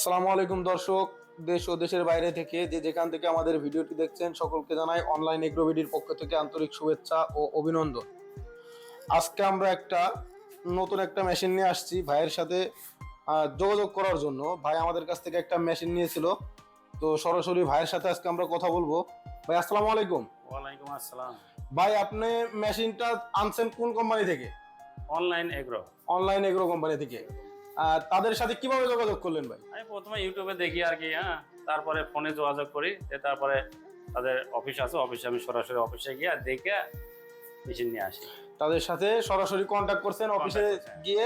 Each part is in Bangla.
আসসালামু আলাইকুম দর্শক, দেশ ও দেশের বাইরে থেকে যে যেখান থেকে আমাদের ভিডিওটি দেখছেন সকলকে জানাই অনলাইন এগ্রোভিডির পক্ষ থেকে আন্তরিক শুভেচ্ছা ও অভিনন্দন। আজকে আমরা নতুন একটা মেশিন নিয়ে আসছি ভাইয়ের সাথে যোগাযোগ করার জন্য। ভাই আমাদের কাছ থেকে একটা মেশিন নিয়েছিল, তো সরাসরি ভাইয়ের সাথে আজকে আমরা কথা বলবো। ভাই আসসালামু আলাইকুম। ওয়ালাইকুম আসসালাম। ভাই আপনি মেশিনটা আনছেন কোন কোম্পানি থেকে? Online agro. Online agro company থেকে। তাদের সাথে কিভাবে যোগাযোগ করলেন ভাই? আমি প্রথমে ইউটিউবে দেখি আর কি, তারপরে ফোনে যোগাযোগ করি, তারপরে তাদের অফিস আছে, অফিসে আমি সরাসরি অফিসে গিয়ে দেখে মেশিন নিয়ে আসি। তাদের সাথে সরাসরি কন্ট্যাক্ট করছেন, অফিসে গিয়ে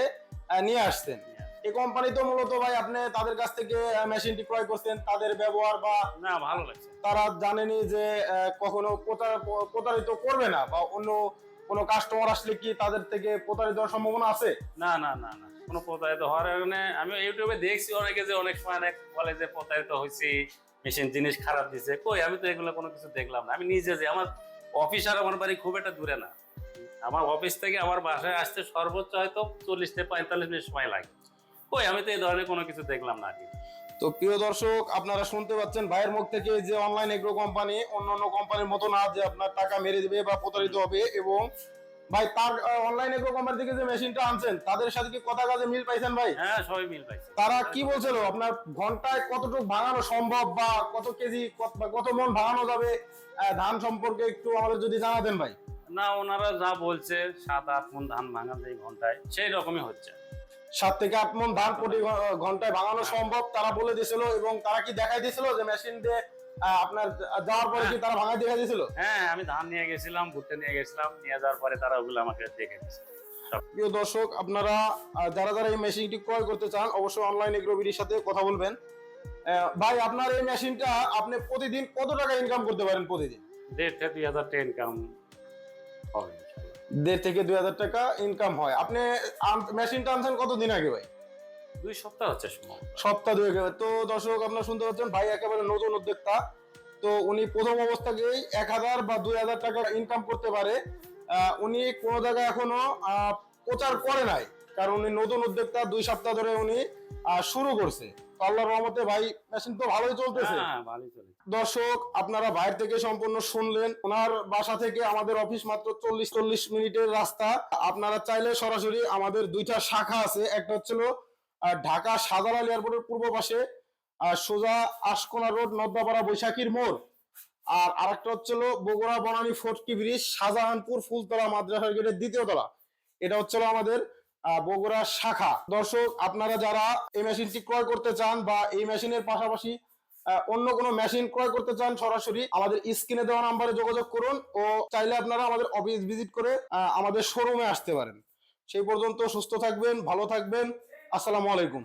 নিয়ে আসছেন। এই কোম্পানি তো মূলত ভাই আপনি তাদের কাছ থেকে মেশিনটি ক্রয় করছেন, তাদের ব্যবহার বা না ভালো লাগছে, তারা জানেনি যে কখনো প্রতারিত করবে না, বা অন্য কোনো কাস্টমার আসলে কি তাদের থেকে প্রতারিত হওয়ার সম্ভাবনা আছে? না না না না, কোনো প্রতারিত হওয়ার কারণে আমি ইউটিউবে দেখছি অনেকে যে অনেক সময় অনেক বলে যে প্রতারিত হয়েছি, মেশিন জিনিস খারাপ দিছে। কই, আমি তো এগুলো কোনো কিছু দেখলাম না। আমি নিজে যে আমার অফিস আর আমার বাড়ি খুব একটা দূরে না, আমার অফিস থেকে আমার বাসায় আসতে সর্বোচ্চ হয়তো 40 থেকে 45 মিনিট সময় লাগে। কই, আমি তো এই ধরনের কোনো কিছু দেখলাম না। তো প্রিয় দর্শক, আপনারা শুনতে পাচ্ছেন ভাইয়ের মুখ থেকে যে অনলাইন এগ্রো কোম্পানি অন্যান্য কোম্পানির মতো না যে আপনার টাকা মেরে দিবে বা প্রতারিত হবে। এবং ভাই তার অনলাইন এগ্রো কোম্পানি থেকে যে মেশিনটা আনছেন তাদের সাথে কি কথা কাজে মিল পাইছেন ভাই? হ্যাঁ, সবাই মিল পাইছে। তারা কি বলছিল আপনার ঘন্টায় কতটুকু ভাঙানো সম্ভব বা কত কেজি বা কত মন ভাঙানো যাবে ধান সম্পর্কে একটু আমাদের যদি জানাতেন ভাই। না, ওনারা যা বলছে 7-8 মণ ধান ভাঙা যায় ঘন্টায়, সেই রকমই হচ্ছে। 7 থেকে 8 মন ধান প্রতি ঘন্টায় ভাঙানো সম্ভব তারা বলে দিয়েছিল। এবং তারা কি দেখাই দিয়েছিল যে মেশিন দিয়ে আপনার যাওয়ার পরে কি তারা ভাঙাই দেখা দিয়েছিল? হ্যাঁ, আমি ধান নিয়ে গেছিলাম, ভুট্টা নিয়ে গেছিলাম, নিয়ে যাওয়ার পরে তারা ওগুলো আমাকে দেখে দিয়েছে। প্রিয় দর্শক, আপনারা যারা যারা এই মেশিনটি ক্রয় করতে চান অবশ্যই অনলাইন এগ্রোভিডির সাথে কথা বলবেন। ভাই আপনার এই মেশিনটা আপনি প্রতিদিন কত টাকা ইনকাম করতে পারেন? প্রতিদিন 1.5 থেকে 2,000 টাকা ইনকাম হবে। 1.5 থেকে 2,000 টাকা ইনকাম হয়। আপনি মেশিনটা আনছেন কতদিন আগে ভাই? 2 সপ্তাহ হচ্ছে সময়। সপ্তাহ 2 আগে। তো দর্শক আপনারা শুনতে পাচ্ছেন ভাই একেবারে নতুন উদ্যোক্তা। তো উনি প্রথম অবস্থাতেই 1,000 বা 2,000 টাকা ইনকাম করতে পারে। উনি কোনো জায়গায় এখনো প্রচার করে নাই, কারণ উনি নতুন উদ্যোক্তা। 2 সপ্তাহ ধরে উনি শুরু করছে। আল্লাহর রহমতে ভাই মেশিন তো ভালোই চলতেছে। হ্যাঁ, ভালোই চলে। দর্শক আপনারা ভাইয়ের থেকে সম্পূর্ণ শুনলেন। ওনার বাসা থেকে আমাদের অফিস মাত্র 40 মিনিটের রাস্তা। আপনারা চাইলে সরাসরি আমাদের 2টা শাখা আছে। একটা হচ্ছিল ঢাকা শাহজালাল এয়ারপোর্টের পূর্ব পাশে সোজা আশকোনা রোড, নদ্দাপাড়া, বৈশাখীর মোড়। আর আরেকটা হচ্ছিল বগুড়া বনানী ফটকি ব্রিজ, শাহজাহানপুর ফুলতলা মাদ্রাসার গেটের 2য় তলা। এটা হচ্ছিল আমাদের বগুড়া শাখা। দর্শক আপনারা যারা এই মেশিনটি ক্রয় করতে চান বা এই মেশিনের পাশাপাশি অন্য কোনো মেশিন ক্রয় করতে চান, সরাসরি আমাদের স্ক্রিনে দেওয়া নাম্বারে যোগাযোগ করুন। ও চাইলে আপনারা আমাদের অফিস ভিজিট করে আমাদের শোরুমে আসতে পারেন। সেই পর্যন্ত সুস্থ থাকবেন, ভালো থাকবেন। আসসালামু আলাইকুম।